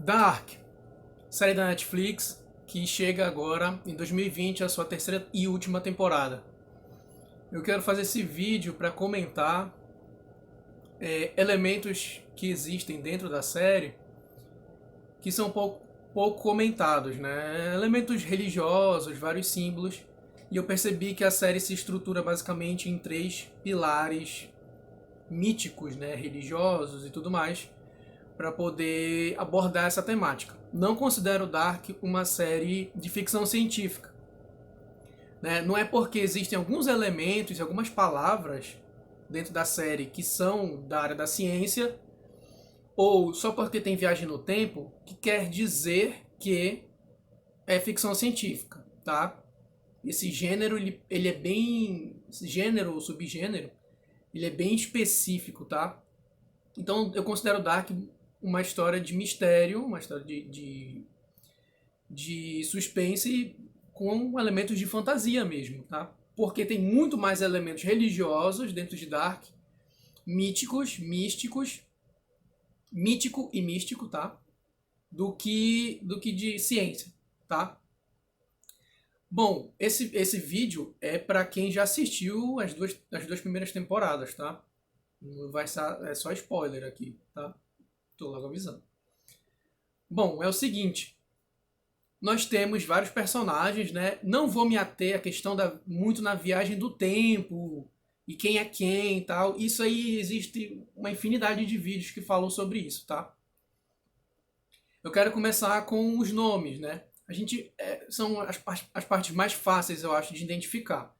Dark, série da Netflix, que chega agora em 2020 a sua terceira e última temporada. Eu quero fazer esse vídeo para comentar elementos que existem dentro da série que são pouco comentados, né? Elementos religiosos, vários símbolos. E eu percebi que a série se estrutura basicamente em três pilares míticos, né? Religiosos e tudo mais, para poder abordar essa temática. Não considero Dark uma série de ficção científica, né? Não é porque existem alguns elementos e algumas palavras dentro da série que são da área da ciência, ou só porque tem viagem no tempo, que quer dizer que é ficção científica, tá? Esse gênero, ele é bem... Esse gênero ou subgênero, ele é bem específico, tá? Então eu considero Dark uma história de mistério, uma história de suspense com elementos de fantasia mesmo, tá? Porque tem muito mais elementos religiosos dentro de Dark, míticos, místicos, mítico e místico, tá? Do que de ciência, tá? Bom, esse vídeo é para quem já assistiu as duas primeiras temporadas, tá? Não vai ser, é só spoiler aqui, tá? Tô logo avisando. Bom, é o seguinte, nós temos vários personagens, né? Não vou me ater à questão muito na viagem do tempo e quem é quem e tal. Isso aí existe uma infinidade de vídeos que falam sobre isso, tá? Eu quero começar com os nomes, né? A gente são as partes mais fáceis, eu acho, de identificar,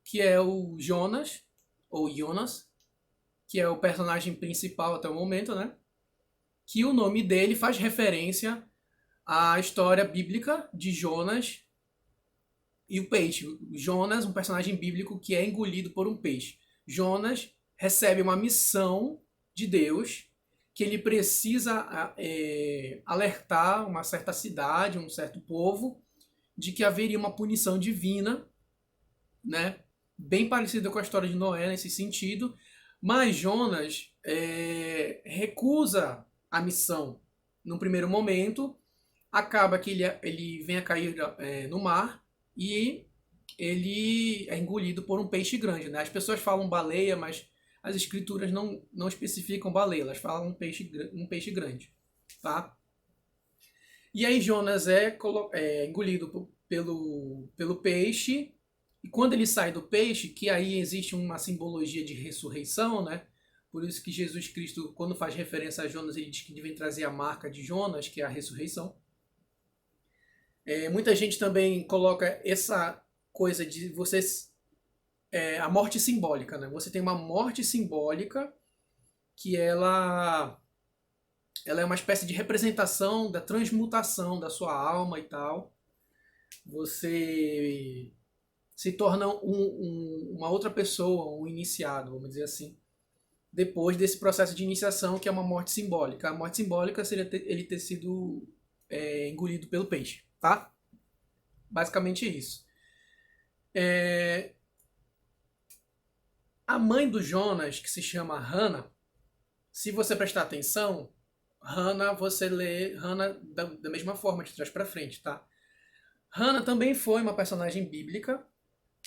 que é o Jonas ou Jonas, que é o personagem principal até o momento, né? Que o nome dele faz referência à história bíblica de Jonas e o peixe. Jonas, um personagem bíblico que é engolido por um peixe. Jonas recebe uma missão de Deus que ele precisa alertar uma certa cidade, um certo povo, de que haveria uma punição divina, né? Bem parecida com a história de Noé nesse sentido, mas Jonas recusa a missão no primeiro momento, acaba que ele vem a cair no mar e ele é engolido por um peixe grande, né? As pessoas falam baleia, mas as escrituras não especificam baleia, elas falam um peixe grande, tá? E aí Jonas é engolido pelo peixe, e quando ele sai do peixe, que aí existe uma simbologia de ressurreição, né? Por isso que Jesus Cristo, quando faz referência a Jonas, ele diz que vem trazer a marca de Jonas, que é a ressurreição. Muita gente também coloca essa coisa de vocês a morte simbólica, né? Você tem uma morte simbólica que ela é uma espécie de representação da transmutação da sua alma e tal. Você se torna uma outra pessoa, um iniciado, vamos dizer assim, depois desse processo de iniciação, que é uma morte simbólica. A morte simbólica seria ele ter sido engolido pelo peixe, tá? Basicamente isso. A mãe do Jonas, que se chama Hannah, se você prestar atenção, Hannah, você lê Hannah da mesma forma, de trás para frente, tá? Hannah também foi uma personagem bíblica,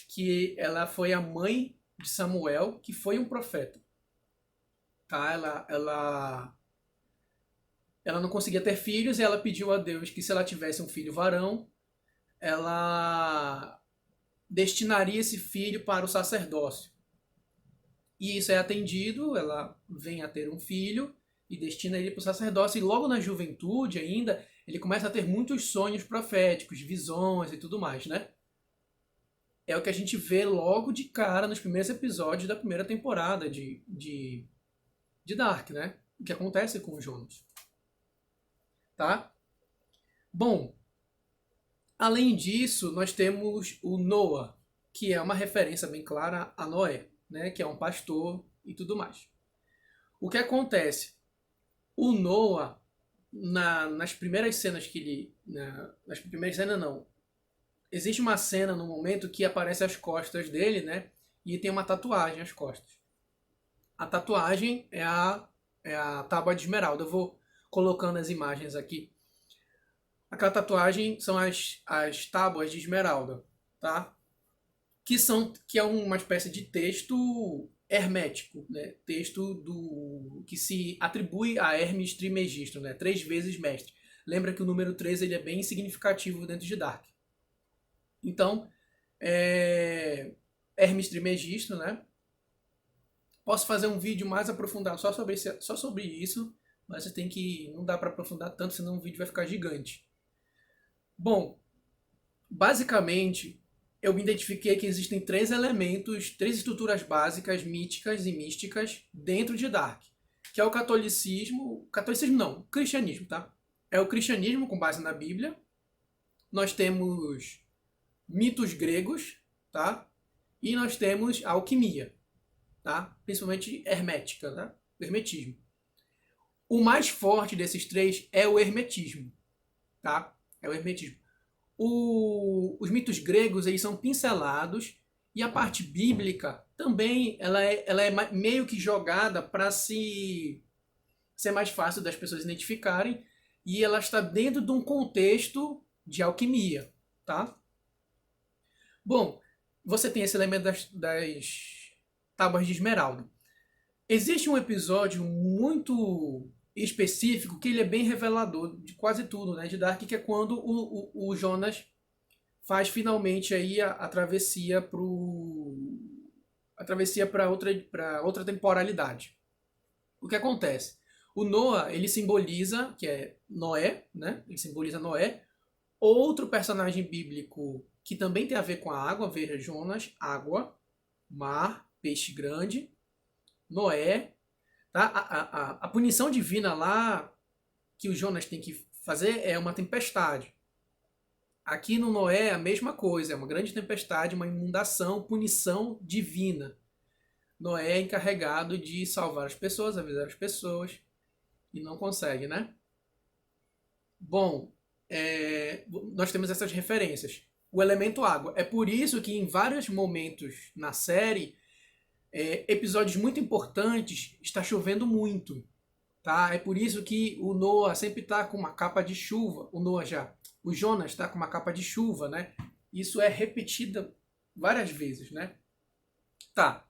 que ela foi a mãe de Samuel, que foi um profeta. Tá? Ela não conseguia ter filhos e ela pediu a Deus que se ela tivesse um filho varão, ela destinaria esse filho para o sacerdócio. E isso é atendido, ela vem a ter um filho e destina ele para o sacerdócio. E logo na juventude ainda, ele começa a ter muitos sonhos proféticos, visões e tudo mais, né? É o que a gente vê logo de cara nos primeiros episódios da primeira temporada de Dark, né? O que acontece com o Jonas. Tá? Bom, além disso, nós temos o Noah, que é uma referência bem clara a Noé, né? Que é um pastor e tudo mais. O que acontece? O Noah, nas primeiras cenas que ele... nas primeiras cenas não. Existe uma cena no momento que aparece as costas dele, né? E tem uma tatuagem às costas. A tatuagem é a tábua de esmeralda. Eu vou colocando as imagens aqui. Aquela tatuagem são as tábuas de esmeralda, tá? Que é uma espécie de texto hermético, né? Texto que se atribui a Hermes Trismegisto, né? 3 vezes mestre. Lembra que o número 3 ele é bem significativo dentro de Dark. Então, Hermes Trismegisto, né? Posso fazer um vídeo mais aprofundado só sobre isso, mas você tem que não dá para aprofundar tanto, senão o vídeo vai ficar gigante. Bom, basicamente, eu me identifiquei que existem 3 elementos, 3 estruturas básicas, míticas e místicas dentro de Dark, que é o catolicismo não, o cristianismo, tá? É o cristianismo com base na Bíblia. Nós temos mitos gregos, tá? E nós temos a alquimia, tá? Principalmente hermética, tá? O hermetismo. O mais forte desses 3 é o hermetismo, tá? É o hermetismo. Os mitos gregos eles são pincelados e a parte bíblica também ela é meio que jogada para ser mais fácil das pessoas identificarem e ela está dentro de um contexto de alquimia, tá? Bom, você tem esse elemento das tábuas de esmeralda. Existe um episódio muito específico que ele é bem revelador de quase tudo, né, de Dark, que é quando o Jonas faz finalmente aí a travessia para outra temporalidade. O que acontece? O Noah, ele simboliza, que é Noé, né? Ele simboliza Noé. Outro personagem bíblico que também tem a ver com a água, veja Jonas, água, mar, peixe grande, Noé. Tá? A punição divina lá que o Jonas tem que fazer é uma tempestade. Aqui no Noé é a mesma coisa, é uma grande tempestade, uma inundação, punição divina. Noé é encarregado de salvar as pessoas, avisar as pessoas, e não consegue, né? Bom, nós temos essas referências. O elemento água. É por isso que em vários momentos na série, episódios muito importantes, está chovendo muito. Tá? É por isso que o Noah sempre está com uma capa de chuva. O Jonas está com uma capa de chuva, né? Isso é repetido várias vezes, né? Tá.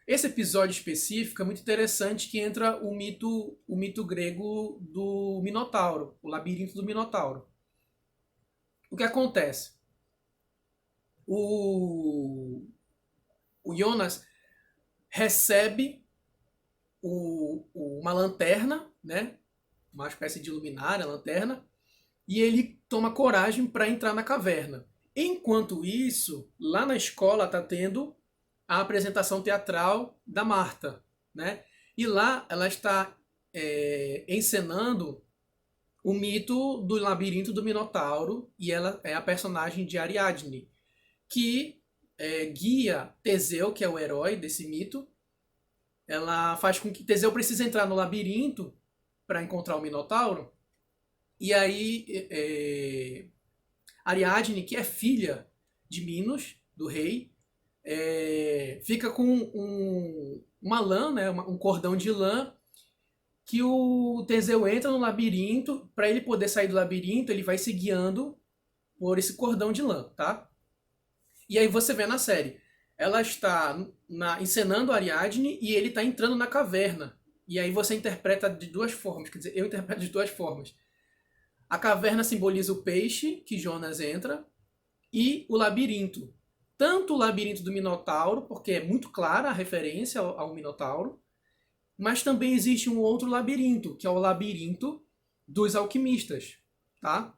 Esse episódio específico é muito interessante que entra o mito grego do Minotauro, o labirinto do Minotauro. O que acontece? O Jonas recebe uma lanterna, né? Uma espécie de luminária, lanterna, e ele toma coragem para entrar na caverna. Enquanto isso, lá na escola está tendo a apresentação teatral da Marta, né? E lá ela está encenando o mito do labirinto do Minotauro e ela é a personagem de Ariadne, que guia Teseu, que é o herói desse mito. Ela faz com que Teseu precise entrar no labirinto para encontrar o Minotauro. E aí Ariadne, que é filha de Minos, do rei, fica com uma lã, né, um cordão de lã, que o Teseu entra no labirinto. Para ele poder sair do labirinto, ele vai se guiando por esse cordão de lã, tá? E aí você vê na série, ela está encenando a Ariadne e ele está entrando na caverna. E aí você interpreta de 2 formas, quer dizer, eu interpreto de 2 formas. A caverna simboliza o peixe que Jonas entra e o labirinto. Tanto o labirinto do Minotauro, porque é muito clara a referência ao Minotauro, mas também existe um outro labirinto, que é o labirinto dos alquimistas, tá?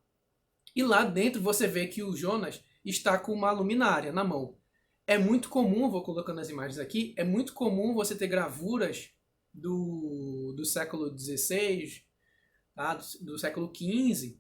E lá dentro você vê que o Jonas está com uma luminária na mão. É muito comum, vou colocando as imagens aqui, é muito comum você ter gravuras do século XVI, tá? do século XV,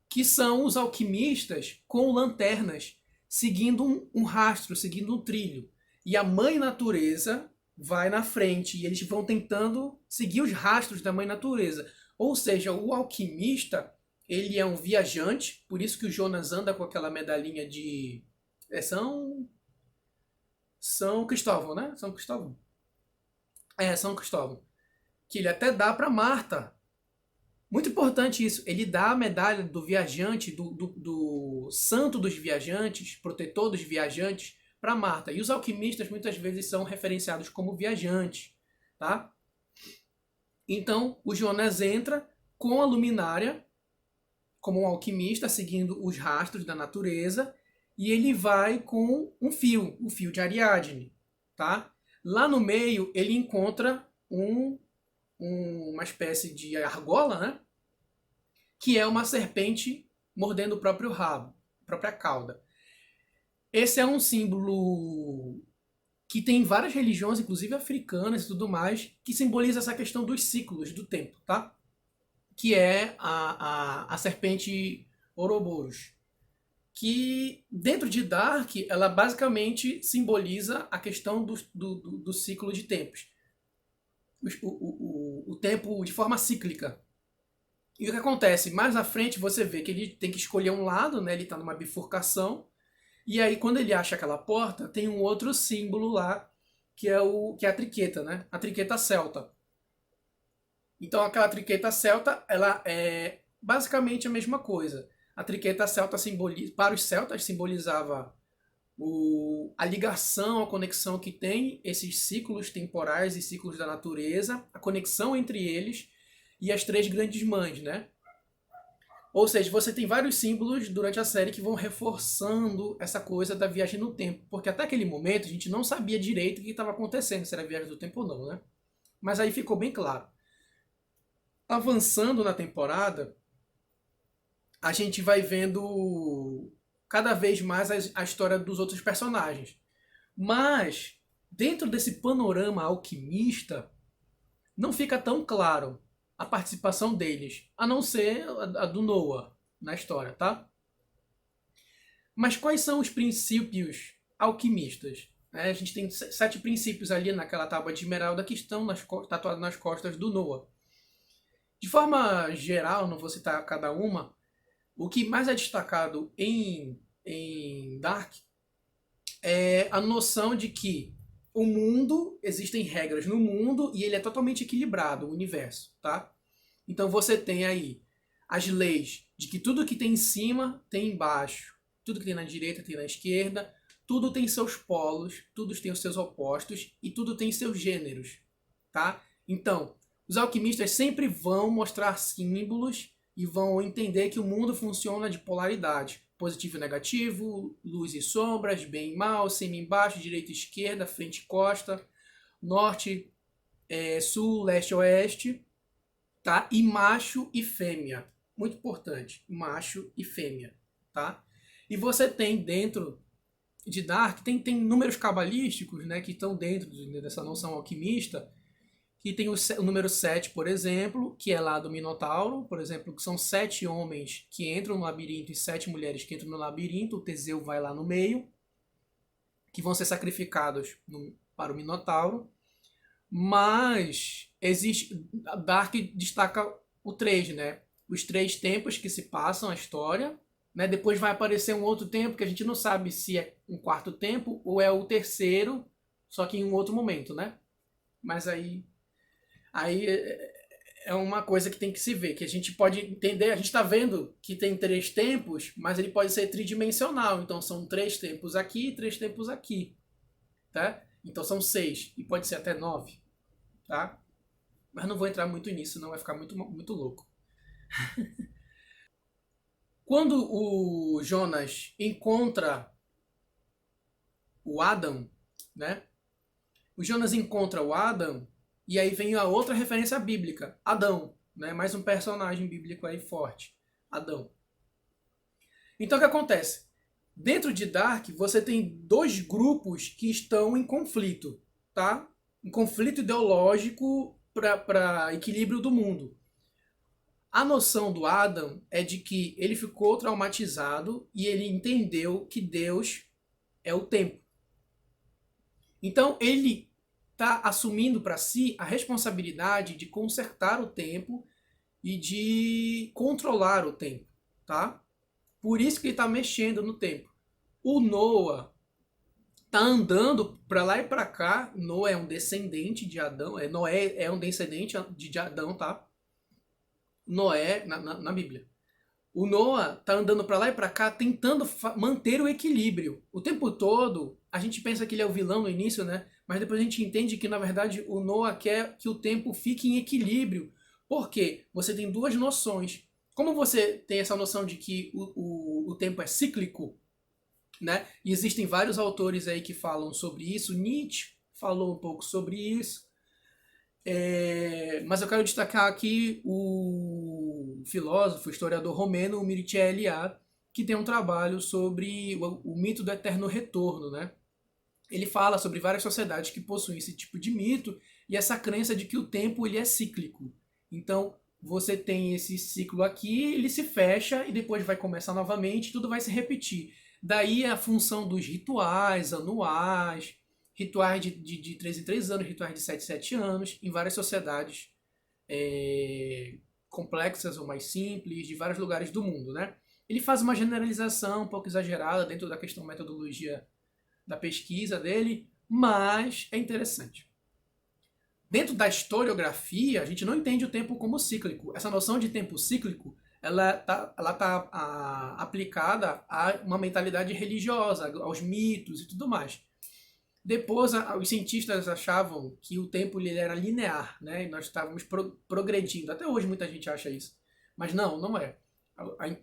que são os alquimistas com lanternas, seguindo um rastro, seguindo um trilho. E a mãe natureza vai na frente e eles vão tentando seguir os rastros da mãe natureza. Ou seja, o alquimista, ele é um viajante, por isso que o Jonas anda com aquela medalhinha de São Cristóvão, né? São Cristóvão. São Cristóvão. que ele até dá para Marta. Muito importante isso. Ele dá a medalha do viajante, do santo dos viajantes, protetor dos viajantes, para Marta. E os alquimistas muitas vezes são referenciados como viajantes, tá? Então, o Jonas entra com a luminária, como um alquimista, seguindo os rastros da natureza, e ele vai com um fio, o fio de Ariadne, tá? Lá no meio, ele encontra uma espécie de argola, né? Que é uma serpente mordendo o próprio rabo, a própria cauda. Esse é um símbolo que tem em várias religiões, inclusive africanas e tudo mais, que simboliza essa questão dos ciclos do tempo, tá? Que é a serpente Ouroboros. Que dentro de Dark, ela basicamente simboliza a questão do ciclo de tempos. O tempo de forma cíclica. E o que acontece? Mais à frente você vê que ele tem que escolher um lado, né? Ele está numa bifurcação. E aí, quando ele acha aquela porta, tem um outro símbolo lá, que é a triqueta, né? A triqueta celta. Então, aquela triqueta celta, ela é basicamente a mesma coisa. A triqueta celta para os celtas simbolizava a ligação, a conexão que tem esses ciclos temporais e ciclos da natureza, a conexão entre eles e as três grandes mães, né? Ou seja, você tem vários símbolos durante a série que vão reforçando essa coisa da viagem no tempo. Porque até aquele momento a gente não sabia direito o que estava acontecendo, se era viagem do tempo ou não, né? Mas aí ficou bem claro. Avançando na temporada, a gente vai vendo cada vez mais a história dos outros personagens. Mas, dentro desse panorama alquimista, não fica tão claro a participação deles, a não ser a do Noah na história, tá? Mas quais são os princípios alquimistas? A gente tem 7 princípios ali naquela tábua de esmeralda que estão tatuados nas costas do Noah. De forma geral, não vou citar cada uma, o que mais é destacado em Dark é a noção de que o mundo, existem regras no mundo e ele é totalmente equilibrado, o universo, tá? Então você tem aí as leis de que tudo que tem em cima tem embaixo, tudo que tem na direita tem na esquerda, tudo tem seus polos, tudo tem os seus opostos e tudo tem seus gêneros, tá? Então, os alquimistas sempre vão mostrar símbolos e vão entender que o mundo funciona de polaridade. Positivo e negativo, luz e sombras, bem e mal, cima e embaixo, direita e esquerda, frente e costa, norte, sul, leste e oeste, tá? E macho e fêmea. Muito importante, macho e fêmea, tá? E você tem dentro de Dark, tem números cabalísticos, né, que estão dentro dessa noção alquimista, que tem o número 7, por exemplo, que é lá do Minotauro, por exemplo, que são 7 homens que entram no labirinto e 7 mulheres que entram no labirinto, o Teseu vai lá no meio, que vão ser sacrificados para o Minotauro. Mas Dark destaca o 3, né? Os 3 tempos que se passam a história, né? Depois vai aparecer um outro tempo que a gente não sabe se é um quarto tempo ou é o terceiro, só que em um outro momento, né? Mas aí é uma coisa que tem que se ver, que a gente pode entender, a gente está vendo que tem 3 tempos, mas ele pode ser tridimensional, então são 3 tempos aqui e 3 tempos aqui, tá? Então são 6, e pode ser até 9, tá? Mas não vou entrar muito nisso, não vai ficar muito, muito louco. Quando o Jonas encontra o Adam, né? O Jonas encontra o Adam, e aí vem a outra referência bíblica, Adão, né? Mais um personagem bíblico aí forte, Adão. Então o que acontece? Dentro de Dark, você tem 2 grupos que estão em conflito, tá? Em conflito ideológico para equilíbrio do mundo. A noção do Adam é de que ele ficou traumatizado e ele entendeu que Deus é o tempo. Então ele está assumindo para si a responsabilidade de consertar o tempo e de controlar o tempo, tá? Por isso que ele está mexendo no tempo. O Noah, tá andando para lá e para cá. Noé é um descendente de Adão. Noé é um descendente de Adão, tá? Noé, na Bíblia. O Noah tá andando para lá e para cá tentando manter o equilíbrio. O tempo todo, a gente pensa que ele é o vilão no início, né? Mas depois a gente entende que, na verdade, o Noah quer que o tempo fique em equilíbrio. Por quê? Você tem duas noções. Como você tem essa noção de que o tempo é cíclico, né? E existem vários autores aí que falam sobre isso. Nietzsche falou um pouco sobre isso. Mas eu quero destacar aqui o filósofo, historiador romeno, Mircea Eliade, que tem um trabalho sobre o mito do eterno retorno, né? Ele fala sobre várias sociedades que possuem esse tipo de mito e essa crença de que o tempo ele é cíclico. Então, você tem esse ciclo aqui, ele se fecha e depois vai começar novamente, tudo vai se repetir. Daí a função dos rituais anuais, rituais de 3 em 3 anos, rituais de 7 em 7 anos, em várias sociedades complexas ou mais simples, de vários lugares do mundo, né? Ele faz uma generalização um pouco exagerada dentro da questão metodologia da pesquisa dele, mas é interessante. Dentro da historiografia, a gente não entende o tempo como cíclico. Essa noção de tempo cíclico, ela tá aplicada a uma mentalidade religiosa, aos mitos e tudo mais. Depois, os cientistas achavam que o tempo ele era linear, né? E nós estávamos progredindo. Até hoje muita gente acha isso. Mas não é.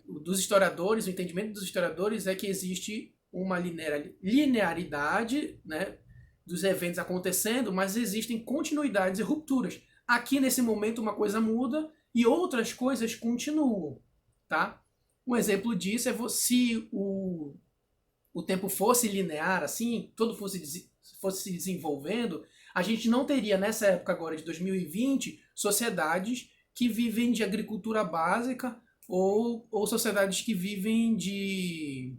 Dos historiadores, o entendimento dos historiadores é que existe uma linearidade, né, dos eventos acontecendo, mas existem continuidades e rupturas. Aqui, nesse momento, uma coisa muda e outras coisas continuam, tá? Um exemplo disso é se o tempo fosse linear, assim, todo fosse se desenvolvendo, a gente não teria, nessa época agora de 2020, sociedades que vivem de agricultura básica ou sociedades que vivem de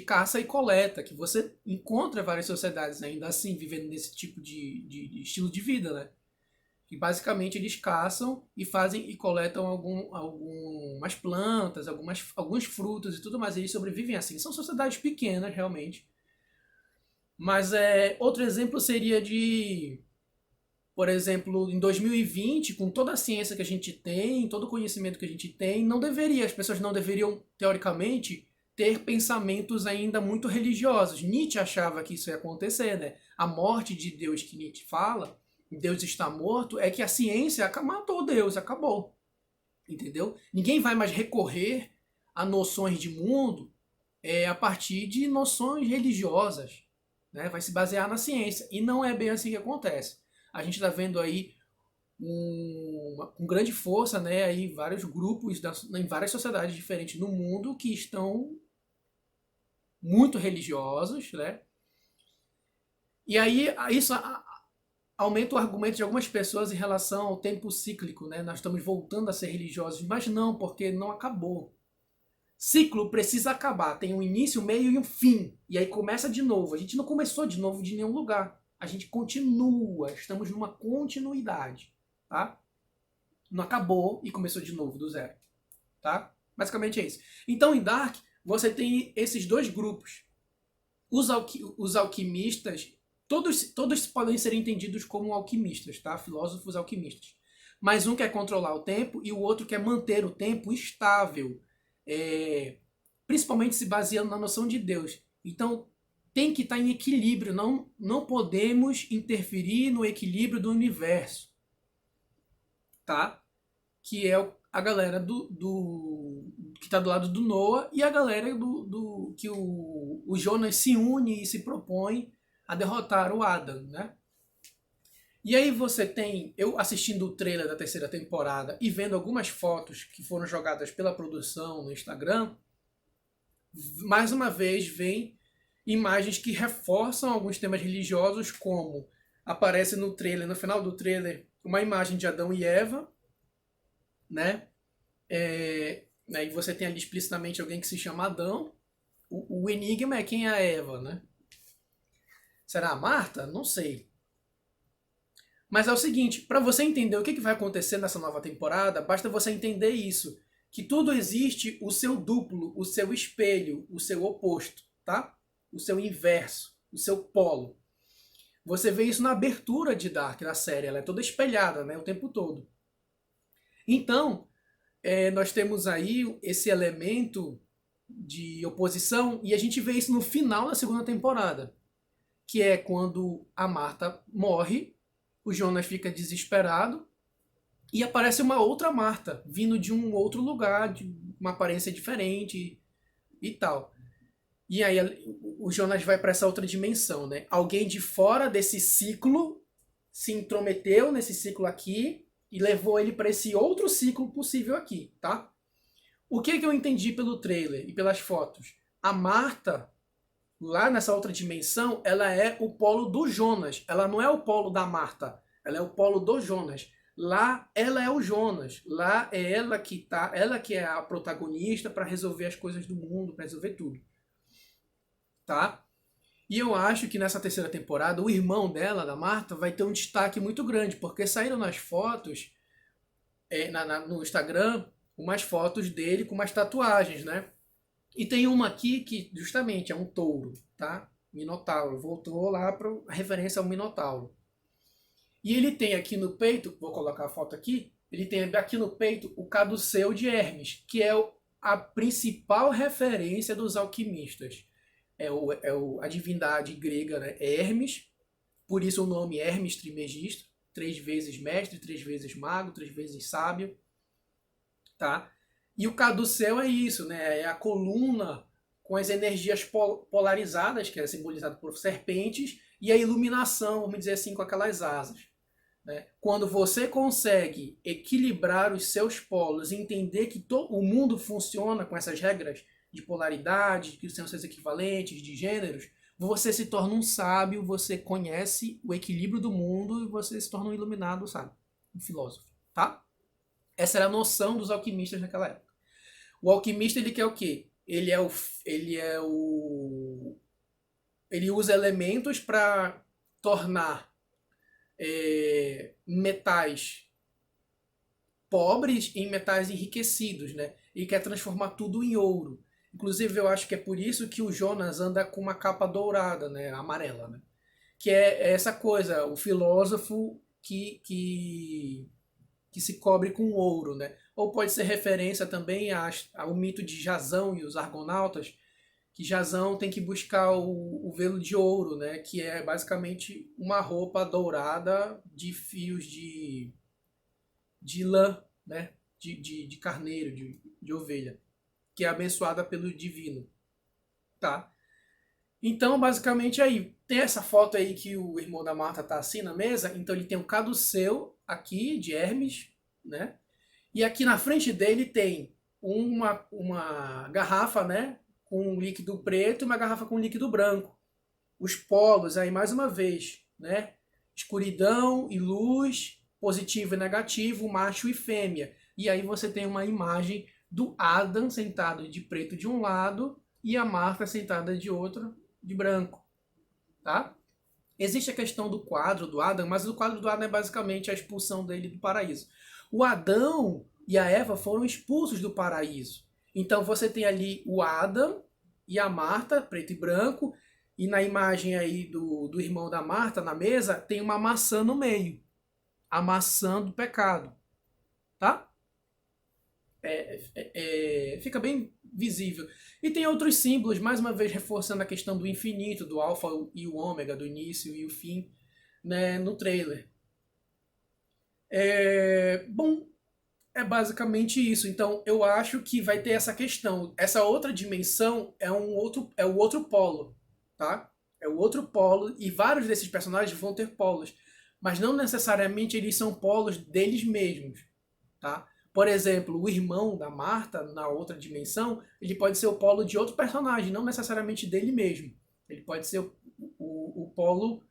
caça e coleta, que você encontra várias sociedades ainda assim, vivendo nesse tipo de estilo de vida, né? E basicamente eles caçam e fazem e coletam algumas plantas, alguns frutos e tudo mais. Eles sobrevivem assim. São sociedades pequenas, realmente. Mas outro exemplo seria por exemplo, em 2020, com toda a ciência que a gente tem, todo o conhecimento que a gente tem, as pessoas não deveriam, teoricamente, ter pensamentos ainda muito religiosos. Nietzsche achava que isso ia acontecer, né? A morte de Deus que Nietzsche fala, Deus está morto, é que a ciência matou Deus, acabou. Entendeu? Ninguém vai mais recorrer a noções de mundo a partir de noções religiosas, né? Vai se basear na ciência. E não é bem assim que acontece. A gente está vendo aí com grande força, né, aí vários grupos em várias sociedades diferentes no mundo que estão muito religiosos, né? E aí isso aumenta o argumento de algumas pessoas em relação ao tempo cíclico, né? Nós estamos voltando a ser religiosos, mas não, porque não acabou. Ciclo precisa acabar, tem um início, um meio e um fim. E aí começa de novo. A gente não começou de novo de nenhum lugar. A gente continua, estamos numa continuidade, tá? Não acabou e começou de novo, do zero, tá? Basicamente é isso. Então, em Dark, você tem esses dois grupos. Os alquimistas, todos podem ser entendidos como alquimistas, tá? Filósofos alquimistas. Mas um quer controlar o tempo e o outro quer manter o tempo estável, principalmente se baseando na noção de Deus. Então, tem que estar em equilíbrio, não podemos interferir no equilíbrio do universo, tá? Que é a galera que está do lado do Noah e a galera que o Jonas se une e se propõe a derrotar o Adam, né? E aí você tem, eu assistindo o trailer da terceira temporada e vendo algumas fotos que foram jogadas pela produção no Instagram, mais uma vez vem imagens que reforçam alguns temas religiosos, como aparece no trailer, no final do trailer, uma imagem de Adão e Eva, né? E você tem ali explicitamente alguém que se chama Adão. O enigma é quem é a Eva, né? Será a Marta? Não sei. Mas é o seguinte, para você entender o que vai acontecer nessa nova temporada, basta você entender isso, que tudo existe o seu duplo, o seu espelho, o seu oposto, tá? o seu inverso, o seu polo. Você vê isso na abertura de Dark, da série, ela é toda espelhada, né, o tempo todo. Então, nós temos aí esse elemento de oposição e a gente vê isso no final da segunda temporada, que é quando a Martha morre, o Jonas fica desesperado e aparece uma outra Martha, vindo de um outro lugar, de uma aparência diferente e tal. E aí o Jonas vai para essa outra dimensão, né? Alguém de fora desse ciclo se intrometeu nesse ciclo aqui e levou ele para esse outro ciclo possível aqui, tá? O que eu entendi pelo trailer e pelas fotos? A Martha, lá nessa outra dimensão, ela é o polo do Jonas. Ela não é o polo da Martha, ela é o polo do Jonas. Lá ela é o Jonas. Lá é ela que tá, ela que é a protagonista para resolver as coisas do mundo, para resolver tudo. Tá? E eu acho que nessa terceira temporada, o irmão dela, da Martha, vai ter um destaque muito grande, porque saíram nas fotos, no Instagram, umas fotos dele com umas tatuagens, né? E tem uma aqui que justamente é um touro, tá? Minotauro. Voltou lá para a referência ao Minotauro. E ele tem aqui no peito, vou colocar a foto aqui, ele tem aqui no peito o caduceu de Hermes, que é a principal referência dos alquimistas. A divindade grega, né? Hermes, por isso o nome Hermes Trismegisto, 3 vezes mestre, 3 vezes mago, 3 vezes sábio, tá? E o caduceu é isso, né? É a coluna com as energias polarizadas, que é simbolizado por serpentes, e a iluminação, vamos dizer assim, com aquelas asas. Né? Quando você consegue equilibrar os seus polos e entender que o mundo funciona com essas regras de polaridade, que são seus equivalentes, de gêneros, você se torna um sábio, você conhece o equilíbrio do mundo e você se torna um iluminado, sabe? Um filósofo, tá? Essa era a noção dos alquimistas naquela época. O alquimista, ele quer o quê? Ele usa elementos para tornar metais pobres em metais enriquecidos, né? E quer transformar tudo em ouro. Inclusive, eu acho que é por isso que o Jonas anda com uma capa dourada, né? Amarela, né? Que é essa coisa, o filósofo que se cobre com ouro, né? Ou pode ser referência também ao mito de Jasão e os Argonautas, que Jasão tem que buscar o velo de ouro, né? Que é basicamente uma roupa dourada de fios de lã, né? De carneiro, de ovelha, que é abençoada pelo divino, tá? Então, basicamente, aí, tem essa foto aí que o irmão da Marta tá assim na mesa, então ele tem um caduceu aqui, de Hermes, né? E aqui na frente dele tem uma garrafa, né? Com um líquido preto e uma garrafa com um líquido branco. Os polos aí, mais uma vez, né? Escuridão e luz, positivo e negativo, macho e fêmea. E aí você tem uma imagem do Adam sentado de preto de um lado e a Marta sentada de outro, de branco, tá? Existe a questão do quadro do Adam, mas o quadro do Adam é basicamente a expulsão dele do paraíso. O Adão e a Eva foram expulsos do paraíso. Então você tem ali o Adam e a Marta, preto e branco, e na imagem aí do irmão da Marta, na mesa, tem uma maçã no meio. A maçã do pecado. Tá? Fica bem visível. E tem outros símbolos, mais uma vez reforçando a questão do infinito, do alfa e o ômega, do início e o fim, né, no trailer. Bom, é basicamente isso. Então eu acho que vai ter essa questão. Essa outra dimensão é o outro polo, tá? É o outro polo e vários desses personagens vão ter polos, mas não necessariamente eles são polos deles mesmos, tá? Por exemplo, o irmão da Marta na outra dimensão, ele pode ser o polo de outro personagem, não necessariamente dele mesmo. Ele pode ser o polo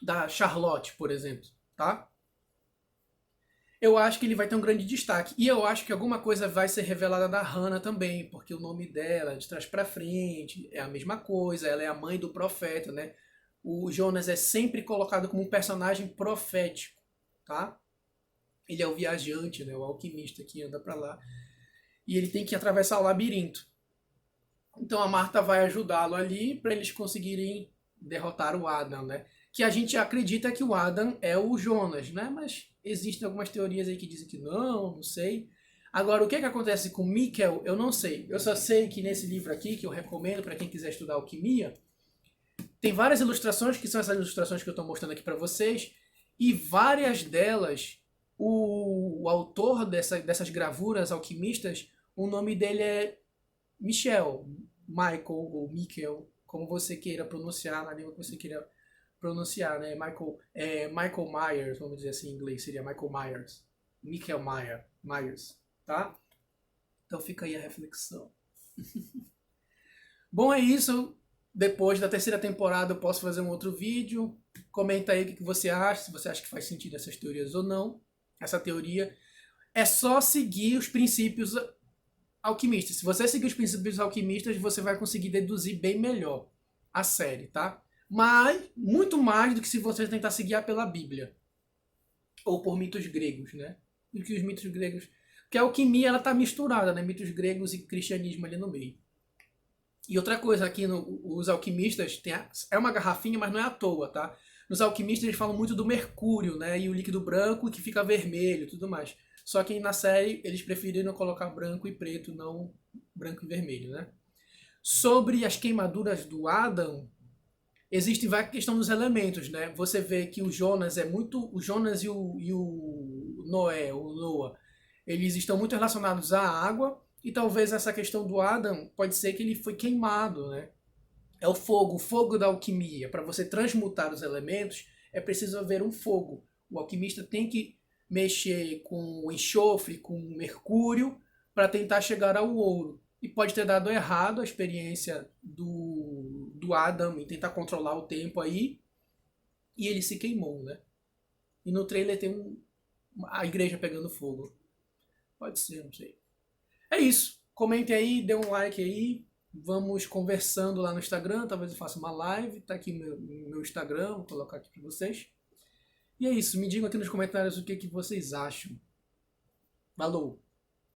da Charlotte, por exemplo, tá? Eu acho que ele vai ter um grande destaque. E eu acho que alguma coisa vai ser revelada da Hannah também, porque o nome dela, de trás para frente, é a mesma coisa. Ela é a mãe do profeta, né? O Jonas é sempre colocado como um personagem profético, tá? Ele é o viajante, né? O alquimista que anda para lá. E ele tem que atravessar o labirinto. Então a Marta vai ajudá-lo ali para eles conseguirem derrotar o Adam, né? Que a gente acredita que o Adam é o Jonas, né? Mas existem algumas teorias aí que dizem que não sei. Agora, o que acontece com Mikkel, eu não sei. Eu só sei que nesse livro aqui, que eu recomendo para quem quiser estudar alquimia, tem várias ilustrações, que são essas ilustrações que eu estou mostrando aqui para vocês, e várias delas, o autor dessas gravuras alquimistas, o nome dele é Michael ou Mikkel, como você queira pronunciar, na língua que você queira pronunciar, né? Michael Myers, vamos dizer assim em inglês, seria Michael Myers. Myers, tá? Então fica aí a reflexão. Bom, é isso. Depois da terceira temporada eu posso fazer um outro vídeo. Comenta aí o que você acha, se você acha que faz sentido essas teorias ou não. Essa teoria é só seguir os princípios alquimistas. Se você seguir os princípios alquimistas, você vai conseguir deduzir bem melhor a série, tá? Mas, muito mais do que se você tentar se guiar pela Bíblia. Ou por mitos gregos, né? Do que os mitos gregos. Porque a alquimia, ela tá misturada, né? Mitos gregos e cristianismo ali no meio. E outra coisa, aqui os alquimistas, é uma garrafinha, mas não é à toa, tá? Nos alquimistas eles falam muito do mercúrio, né? E o líquido branco que fica vermelho e tudo mais. Só que na série eles preferiram colocar branco e preto, não branco e vermelho, né? Sobre as queimaduras do Adam, existe a questão dos elementos, né? Você vê que o Jonas é muito... O Jonas e o Noah, eles estão muito relacionados à água, e talvez essa questão do Adam pode ser que ele foi queimado, né? É o fogo da alquimia. Para você transmutar os elementos, é preciso haver um fogo. O alquimista tem que mexer com o enxofre, com o mercúrio, para tentar chegar ao ouro. E pode ter dado errado a experiência do Adam em tentar controlar o tempo aí, e ele se queimou, né? E no trailer tem a igreja pegando fogo. Pode ser, não sei. É isso. Comentem aí, dê um like aí. Vamos conversando lá no Instagram. Talvez eu faça uma live. Tá aqui meu Instagram. Vou colocar aqui para vocês. E é isso. Me digam aqui nos comentários o que vocês acham. Falou!